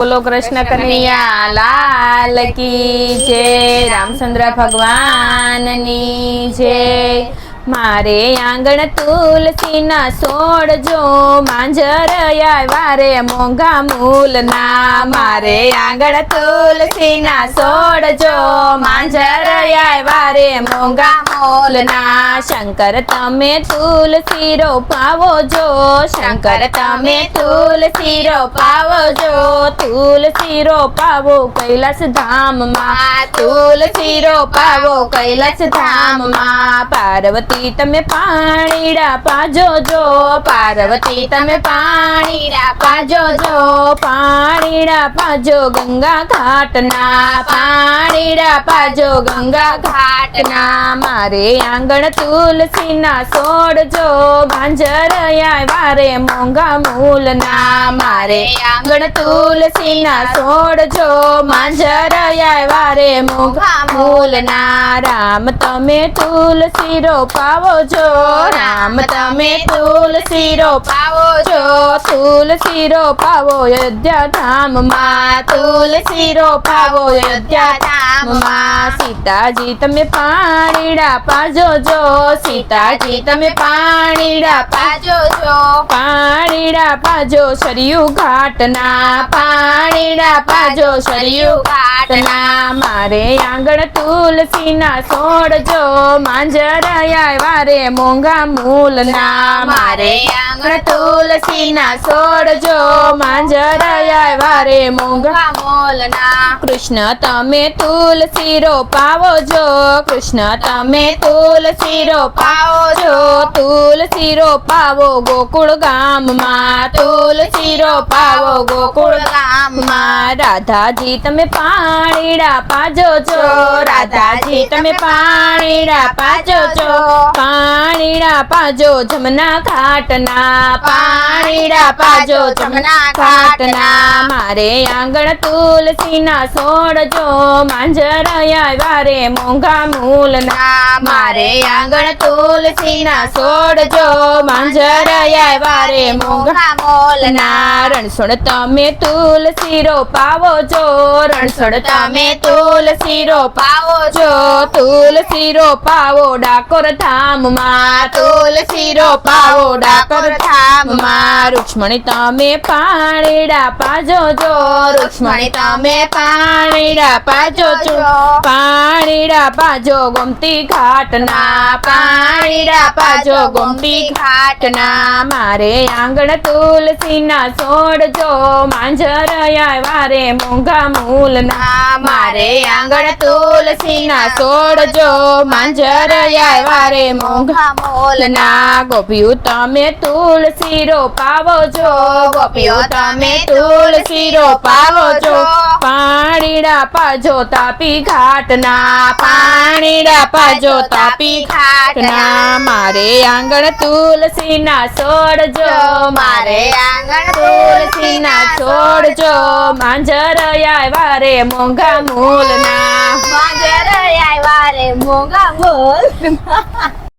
बोलो कृष्ण कन्हैया लाल की जय। रामचंद्र भगवान नी जय। मारे आंगण तुलसी ना सोड़ जो मांजर वारे मोंघा मूल ना। मारे आंगण तुलसी ना सोड़ जो मांजर वारे मोंघा मूल ना। शंकर तमे तुलसी रोपावो जो, शंकर तमे तुलसी रोपावो जो। तुलसी रोपावो कैलास धाम मां, तुलसी रोपावो कैलास धाम मां। पार्वती तमे पाणीड़ा पाजो जो, पार्वती तमे पाणीड़ा पाजो जो। पाणीड़ा पाजो गंगा घाटना, पाणीड़ा पाजो गंगा घाटना। मारे आंगण तुलसी ना सोड़ जो भांजर वारे मोंघा मूल ना। मारे आंगण तुलसी ना सोड़ जो मांजर वारे मोंघा मूल ना। राम तमे तुलसी रोपावो जो, राम तमे तुलसी रोपावो जो। तुलसी रोपावो अयोध्या धाम मां, तुलसी रोपावो अयोध्या धाम मां। सीताजी तमे पाणीड़ा पाजो जो, सीताजी तमे पाणीड़ा पाजो जो। पाणीड़ा पाजो सरयू घाटना, पाणीड़ा पाजो सरयू घाटना। मारे आंगण तुलसी ना सोड़ जो मांजर वारे मोंघा मूल ना। मारे आंगण तुलसी ना सोड़ जो मांजर वारे मोंघा मूल ना। कृष्ण तमे तुलसी रोपावो जो, कृष्ण तमे तुलसी रोपावो जो। तुलसी रोपावो गोकुल गाम मां, तुलसी रोपावो गोकुल गाम मां। राधाजी तमे पाणीड़ा पाजो जो, राधाजी तमे पाणीड़ा पाजो जो। पाणीड़ा पाजो जमुना घाटना, पाणीड़ा पाजो जमुना घाटना। मारे आंगण तुलसी ना सोड़ जो मांजर वारे मोंघा मूल ना। मारे आंगण तुलसी ना सोड़ जो मांजर वारे मोंघा मूल ना। रणसोड़ तमे तुलसी रोपावो जो, रणसोड़ तमे तुलसी रोपावो जो। तुलसी रोपावो डाकोर धाम मां, तुलसी रोपावो डाकोर धाम मां। रुक्ष्मणी तमे पाणीड़ा पाजो जो, रुक्ष्मणी तमे पाणीड़ा पाजो जो। पाणीड़ा पाजो गोमती घाटना, पाणीड़ा पाजो गोमती घाटना। मारे आंगण तुलसी ना सोड़ जो मांजर वारे मोंघा मूल ना। मारे आंगण तुलसी ना सोड़ जो मांजर वारे मोंघा मूल ना। गोपियों तमे तुलसी रोपावो जो, गोपियों तमे तुलसी रोपावो जो। पाणीड़ा पाजो तापी घाटना, पाणीड़ा पाजो तापी घाटना। मारे आंगण तुलसी ना सोड़ जो, मारे आंगण तुलसी ना सोड़ जो मांजर वारे मोंघा मूल ना। मांजर वारे मोंघा मूल।